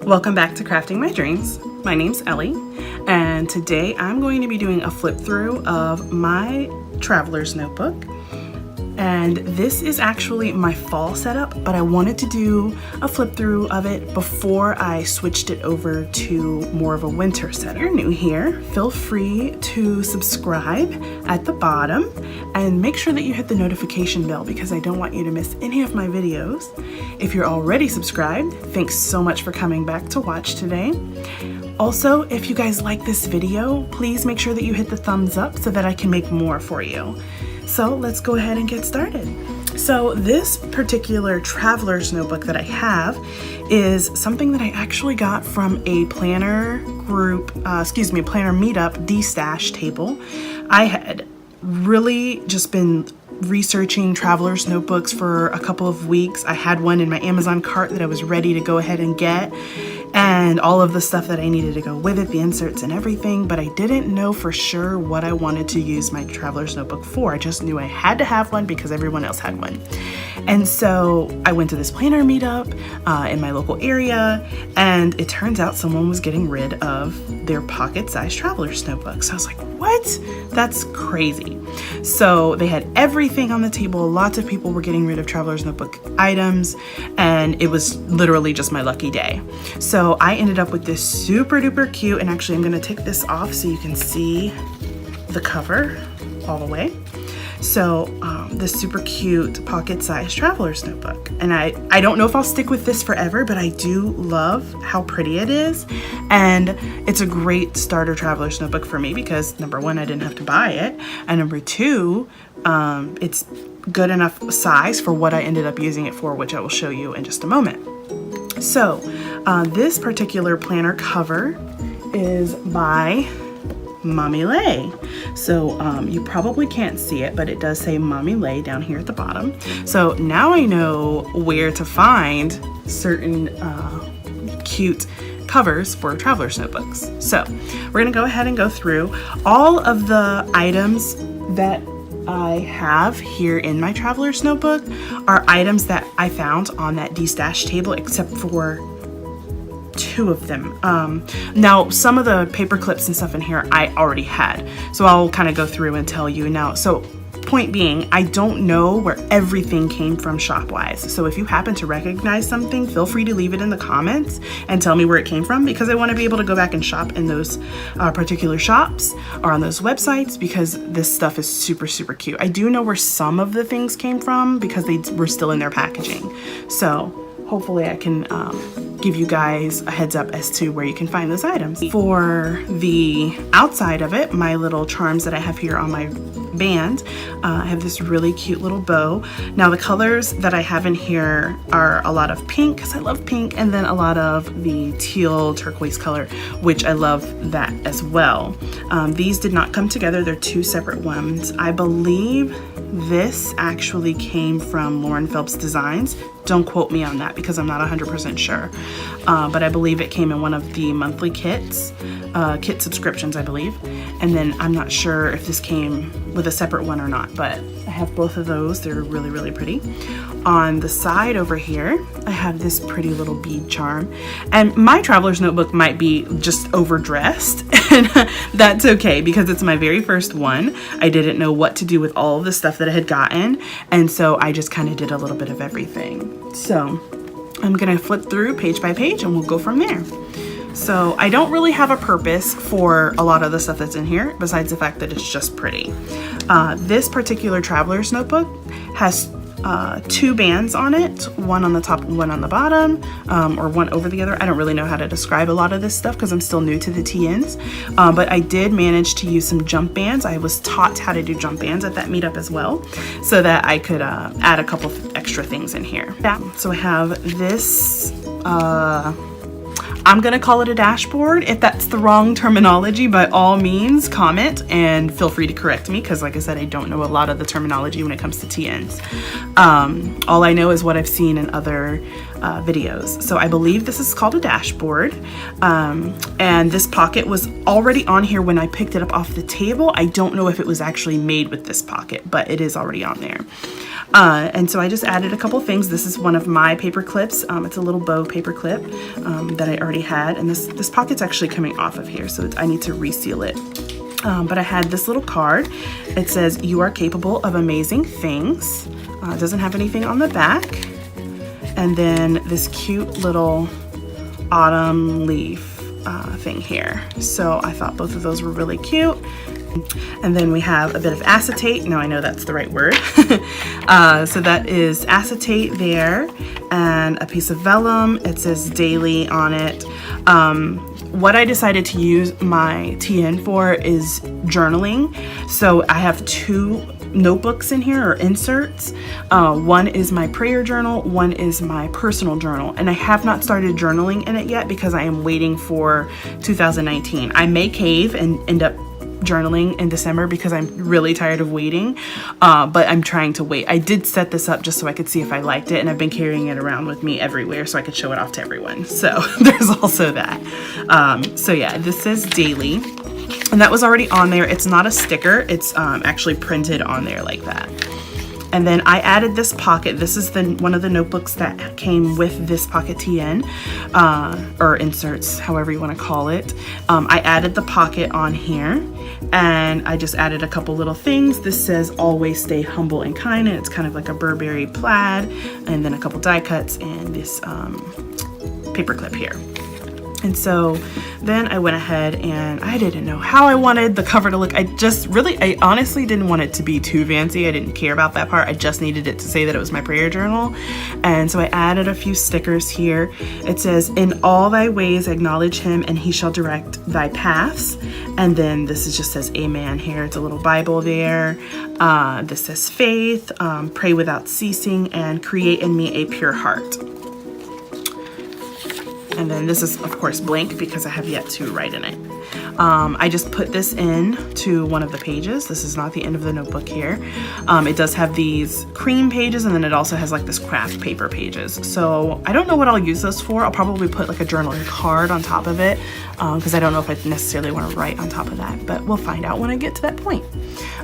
Welcome back to Crafting My Dreams. My name's Ellie, and today I'm going to be doing a flip through of my traveler's notebook. And this is actually my fall setup, but I wanted to do a flip through of it before I switched it over to more of a winter setup. If you're new here, feel free to subscribe at the bottom and make sure that you hit the notification bell because I don't want you to miss any of my videos. If you're already subscribed, thanks so much for coming back to watch today. Also, if you guys like this video, please make sure that you hit the thumbs up so that I can make more for you. So let's go ahead and get started. So this particular traveler's notebook that I have is something that I actually got from a planner group, planner meetup destash table. I had really just been researching traveler's notebooks for a couple of weeks. I had one in my Amazon cart that I was ready to go ahead and get, and all of the stuff that I needed to go with it, the inserts and everything, but I didn't know for sure what I wanted to use my traveler's notebook for. I just knew I had to have one because everyone else had one. And so I went to this planner meetup in my local area, and it turns out someone was getting rid of their pocket-sized traveler's notebook. So I was like, what? That's crazy. So they had everything on the table. Lots of people were getting rid of traveler's notebook items, and it was literally just my lucky day. So I ended up with this super duper cute, and actually I'm gonna take this off so you can see the cover all the way. So this super cute pocket-sized traveler's notebook. And I don't know if I'll stick with this forever, but I do love how pretty it is. And it's a great starter traveler's notebook for me because number one, I didn't have to buy it. And number two, it's good enough size for what I ended up using it for, which I will show you in just a moment. So this particular planner cover is by Mommy Lay. So you probably can't see it, but it does say Mommy Lay down here at the bottom. So now I know where to find certain cute covers for traveler's notebooks. So we're gonna go ahead and go through all of the items that I have here in my traveler's notebook are items that I found on that destash table, except for two of them. Now some of the paper clips and stuff in here I already had, so I'll kind of go through and tell you now. So point being, I don't know where everything came from shop-wise. So if you happen to recognize something, feel free to leave it in the comments and tell me where it came from, because I want to be able to go back and shop in those particular shops or on those websites, because this stuff is super, super cute. I do know where some of the things came from because they were still in their packaging. So hopefully I can give you guys a heads up as to where you can find those items. For the outside of it, my little charms that I have here on my band, I have this really cute little bow. Now the colors that I have in here are a lot of pink, because I love pink, and then a lot of the teal turquoise color, which I love that as well. These did not come together, they're two separate ones. I believe this actually came from Lauren Phelps Designs. Don't quote me on that because I'm not 100% sure. But I believe it came in one of the monthly kits, kit subscriptions, I believe. And then I'm not sure if this came with a separate one or not, but I have both of those. They're really, really pretty. On the side over here, I have this pretty little bead charm. And my traveler's notebook might be just overdressed, and that's okay because it's my very first one. I didn't know what to do with all of the stuff that I had gotten, and so I just kind of did a little bit of everything. So I'm gonna flip through page by page and we'll go from there. So I don't really have a purpose for a lot of the stuff that's in here besides the fact that it's just pretty. This particular traveler's notebook has two bands on it, one on the top and one on the bottom, or one over the other. I don't really know how to describe a lot of this stuff because I'm still new to the TNs, but I did manage to use some jump bands. I was taught how to do jump bands at that meetup as well, so that I could add a couple of extra things in here. Yeah, so I have this, I'm gonna call it a dashboard. If that's the wrong terminology, by all means comment and feel free to correct me, because like I said, I don't know a lot of the terminology when it comes to TNs. All I know is what I've seen in other videos. So I believe this is called a dashboard, and this pocket was already on here when I picked it up off the table. I don't know if it was actually made with this pocket, but it is already on there. And so I just added a couple things. This is one of my paper clips. It's a little bow paper clip that I already had, and this pocket's actually coming off of here, so I need to reseal it. But I had this little card. It says, "You are capable of amazing things." It doesn't have anything on the back. And then this cute little autumn leaf thing here. So I thought both of those were really cute. And then we have a bit of acetate. Now I know that's the right word. So that is acetate there, and a piece of vellum. It says daily on it. What I decided to use my TN for is journaling. So I have two notebooks in here, or inserts. One is my prayer journal, one is my personal journal, and I have not started journaling in it yet because I am waiting for 2019. I may cave and end up journaling in December because I'm really tired of waiting, but I'm trying to wait. I did set this up just so I could see if I liked it, and I've been carrying it around with me everywhere so I could show it off to everyone. So there's also that. So yeah, this says daily, and that was already on there. It's not a sticker, it's actually printed on there like that. And then I added this pocket. This is one of the notebooks that came with this pocket TN, or inserts, however you want to call it. I added the pocket on here, and I just added a couple little things. This says always stay humble and kind, and it's kind of like a Burberry plaid, and then a couple die cuts and this paper clip here. And so then I went ahead, and I didn't know how I wanted the cover to look. I honestly didn't want it to be too fancy. I didn't care about that part. I just needed it to say that it was my prayer journal. And so I added a few stickers here. It says, "In all thy ways acknowledge him, and he shall direct thy paths." And then this just says amen here. It's a little Bible there. This says faith, pray without ceasing, and create in me a pure heart. And then this is, of course, blank because I have yet to write in it. I just put this in to one of the pages. This is not the end of the notebook here. It does have these cream pages, and then it also has like this craft paper pages. So I don't know what I'll use this for. I'll probably put like a journal card on top of it because I don't know if I necessarily want to write on top of that, but we'll find out when I get to that point.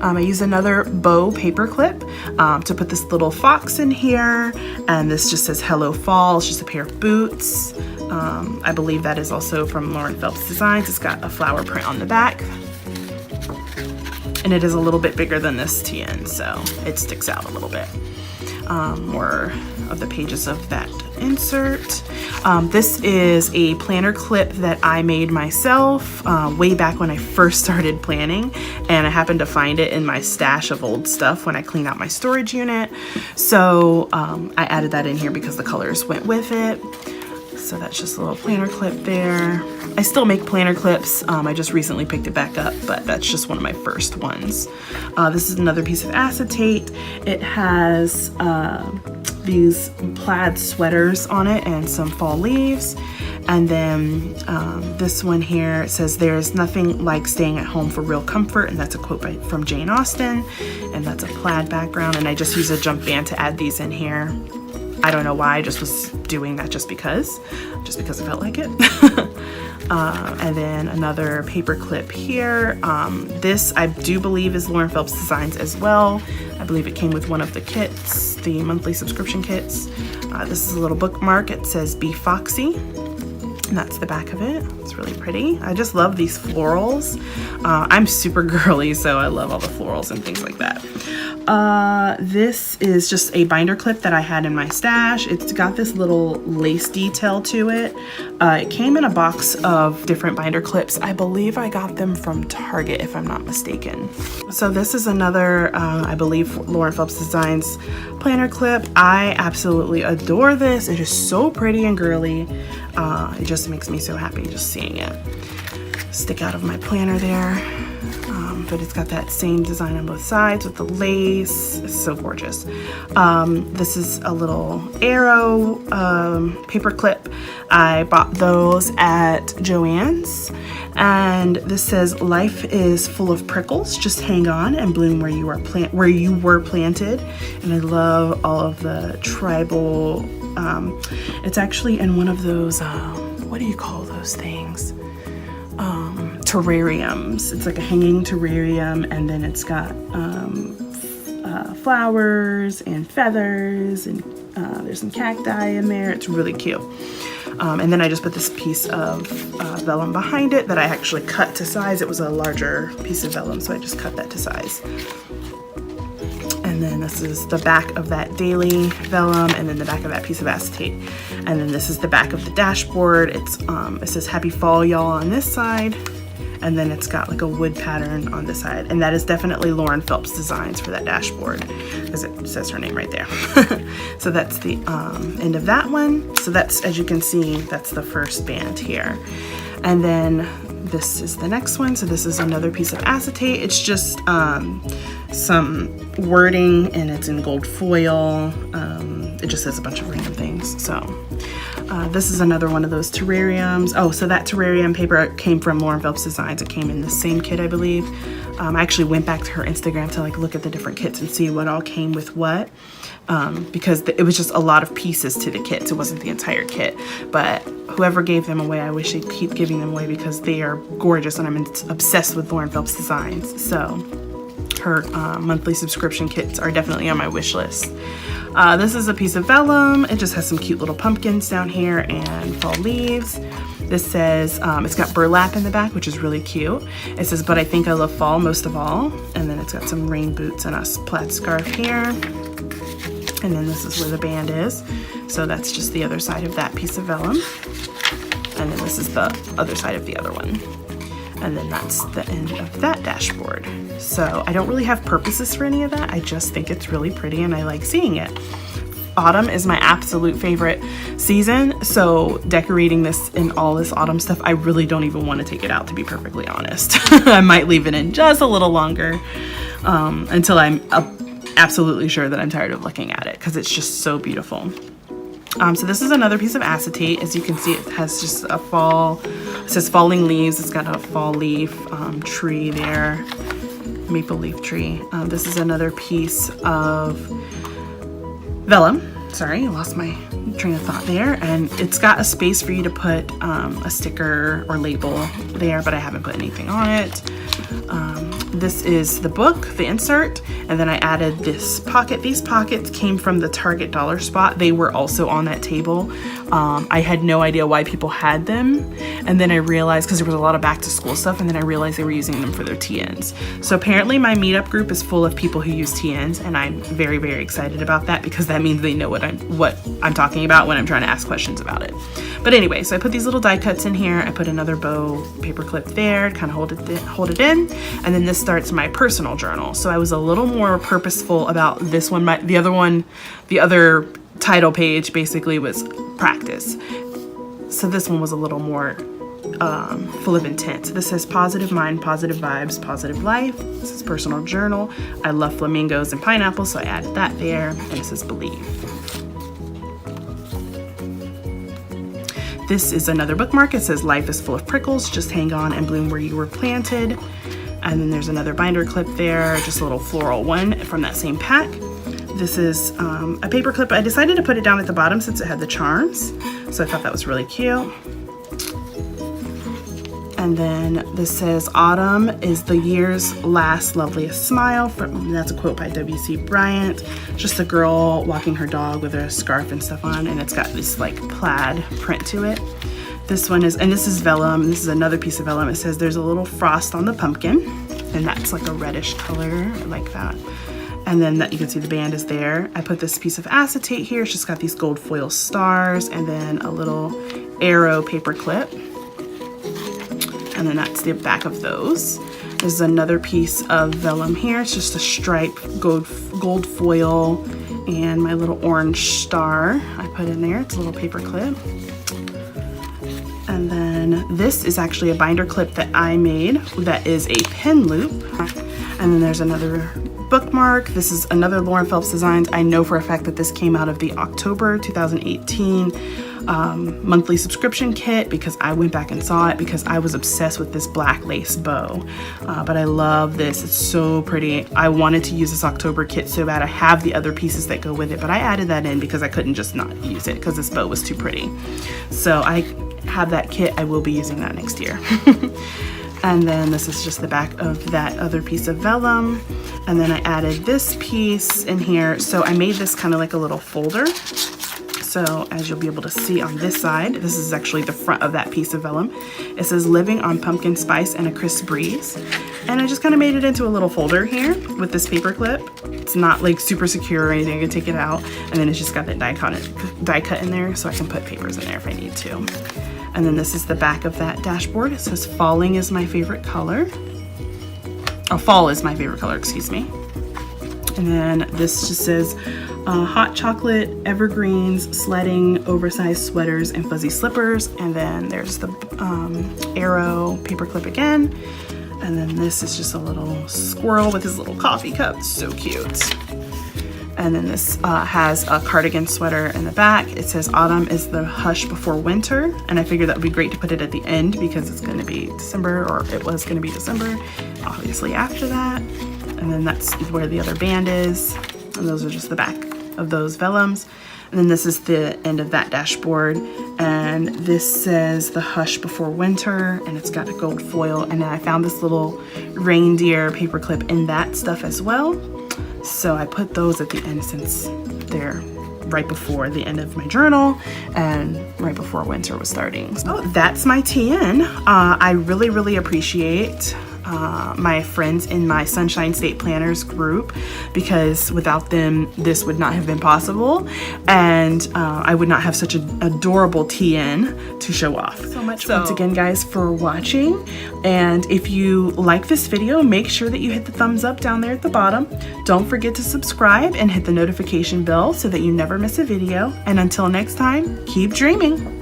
I used another bow paper clip to put this little fox in here, and this just says hello fall. It's just a pair of boots. I believe that is also from Lauren Phelps Designs. It's got a flower print on the back, and it is a little bit bigger than this TN, so it sticks out a little bit. More of the pages of that insert. This is a planner clip that I made myself way back when I first started planning, and I happened to find it in my stash of old stuff when I cleaned out my storage unit. So I added that in here because the colors went with it. So that's just a little planner clip there. I still make planner clips. I just recently picked it back up, but that's just one of my first ones. This is another piece of acetate. It has these plaid sweaters on it and some fall leaves. And then this one here says, "There's nothing like staying at home for real comfort," and that's a quote from Jane Austen, and that's a plaid background. And I just used a jump band to add these in here. I don't know why, I just was doing that just because I felt like it. And then another paper clip here. This I do believe is Lauren Phelps Designs as well. I believe it came with one of the kits, the monthly subscription kits. This is a little bookmark. It says "Be Foxy," and that's the back of it. It's really pretty. I just love these florals. I'm super girly, so I love all the florals and things like that. This is just a binder clip that I had in my stash. It's got this little lace detail to it. It came in a box of different binder clips. I believe I got them from Target, if I'm not mistaken. So this is another, I believe, Lauren Phelps Designs planner clip. I absolutely adore this. It is so pretty and girly. It just makes me so happy just seeing it stick out of my planner there. But it's got that same design on both sides with the lace. It's so gorgeous. This is a little arrow paper clip. I bought those at Joann's, and this says, "Life is full of prickles. Just hang on and bloom where you were planted." And I love all of the tribal. It's actually in one of those. What do you call those things? terrariums. It's like a hanging terrarium, and then it's got flowers and feathers, and there's some cacti in there. It's really cute. And then I just put this piece of vellum behind it that I actually cut to size. It was a larger piece of vellum, so I just cut that to size. And then this is the back of that daily vellum, and then the back of that piece of acetate. And then this is the back of the dashboard. It says Happy Fall, y'all, on this side. And then it's got like a wood pattern on this side. And that is definitely Lauren Phelps Designs for that dashboard, because it says her name right there. So that's the end of that one. So that's, as you can see, that's the first band here. And then this is the next one. So this is another piece of acetate. It's just some wording, and it's in gold foil. It just says a bunch of random things. So this is another one of those terrariums. Oh, so that terrarium paper came from Lauren Phelps Designs. It came in the same kit, I believe. I actually went back to her Instagram to like look at the different kits and see what all came with what, because it was just a lot of pieces to the kits. It wasn't the entire kit, but whoever gave them away, I wish they'd keep giving them away, because they are gorgeous, and I'm obsessed with Lauren Phelps Designs. So her monthly subscription kits are definitely on my wish list. This is a piece of vellum. It just has some cute little pumpkins down here and fall leaves. This says, it's got burlap in the back, which is really cute. It says, but I think I love fall most of all. And then it's got some rain boots and a plaid scarf here. And then this is where the band is. So that's just the other side of that piece of vellum. And then this is the other side of the other one. And then that's the end of that dashboard. So I don't really have purposes for any of that. I just think it's really pretty and I like seeing it. Autumn is my absolute favorite season, so decorating this and all this autumn stuff, I really don't even want to take it out, to be perfectly honest. I might leave it in just a little longer until I'm absolutely sure that I'm tired of looking at it, because it's just so beautiful. So this is another piece of acetate. As you can see, it has just a fall, it says falling leaves. It's got a fall leaf tree there, maple leaf tree. This is another piece of vellum. Sorry, I lost my train of thought there. And it's got a space for you to put a sticker or label there, but I haven't put anything on it. This is the book, the insert, and then I added this pocket. These pockets came from the Target dollar spot. They were also on that table. I had no idea why people had them, and then I realized, because there was a lot of back to school stuff, and then I realized they were using them for their TNs. So apparently my meetup group is full of people who use TNs, and I'm very, very excited about that, because that means they know what I'm talking about when I'm trying to ask questions about it. But anyway, so I put these little die cuts in here. I put another bow paper clip there to kind of hold it in, and then this starts my personal journal. So I was a little more purposeful about this one. The other title page basically was practice. So this one was a little more full of intent. So this says positive mind, positive vibes, positive life. This is personal journal. I love flamingos and pineapples, so I added that there. And this says believe. This is another bookmark. It says life is full of prickles, just hang on and bloom where you were planted. And then there's another binder clip there, just a little floral one from that same pack. This is a paper clip. I decided to put it down at the bottom since it had the charms, so I thought that was really cute. And then this says autumn is the year's last loveliest smile. That's a quote by W.C. Bryant. Just a girl walking her dog with a scarf and stuff on, and it's got this like plaid print to it. This one is, and this is vellum. This is another piece of vellum. It says there's a little frost on the pumpkin, and that's like a reddish color, like that. And then that you can see the band is there. I put this piece of acetate here. It's just got these gold foil stars, and then a little arrow paper clip. And then that's the back of those. There's another piece of vellum here. It's just a stripe gold foil, and my little orange star I put in there. It's a little paper clip. And then this is actually a binder clip that I made that is a pin loop. And then there's another bookmark. This is another Lauren Phelps Designs. I know for a fact that this came out of the October 2018 monthly subscription kit, because I went back and saw it, because I was obsessed with this black lace bow. But I love this. It's so pretty. I wanted to use this October kit so bad. I have the other pieces that go with it, but I added that in because I couldn't just not use it because this bow was too pretty. So I have that kit. I will be using that next year. And then this is just the back of that other piece of vellum. And then I added this piece in here. So I made this kind of like a little folder. So as you'll be able to see on this side, this is actually the front of that piece of vellum. It says living on pumpkin spice and a crisp breeze. And I just kind of made it into a little folder here with this paper clip. It's not like super secure or anything. I can take it out. And then it's just got that die cut in there so I can put papers in there if I need to. And then this is the back of that dashboard. It says falling is my favorite color. Oh, fall is my favorite color, excuse me. And then this just says hot chocolate, evergreens, sledding, oversized sweaters, and fuzzy slippers. And then there's the arrow paperclip again. And then this is just a little squirrel with his little coffee cup. So cute. And then this has a cardigan sweater in the back. It says autumn is the hush before winter. And I figured that would be great to put it at the end because it's going to be December, or it was going to be December, obviously after that. And then that's where the other band is. And those are just the back of those vellums. And then this is the end of that dashboard. And this says the hush before winter, and it's got a gold foil. And then I found this little reindeer paperclip in that stuff as well. So I put those at the end since they're right before the end of my journal and right before winter was starting. So that's my TN. I really appreciate my friends in my Sunshine State Planners group, because without them this would not have been possible, and I would not have such an adorable TN to show off. So much once again, guys, for watching. And if you like this video, make sure that you hit the thumbs up down there at the bottom. Don't forget to subscribe and hit the notification bell so that you never miss a video. And until next time, keep dreaming.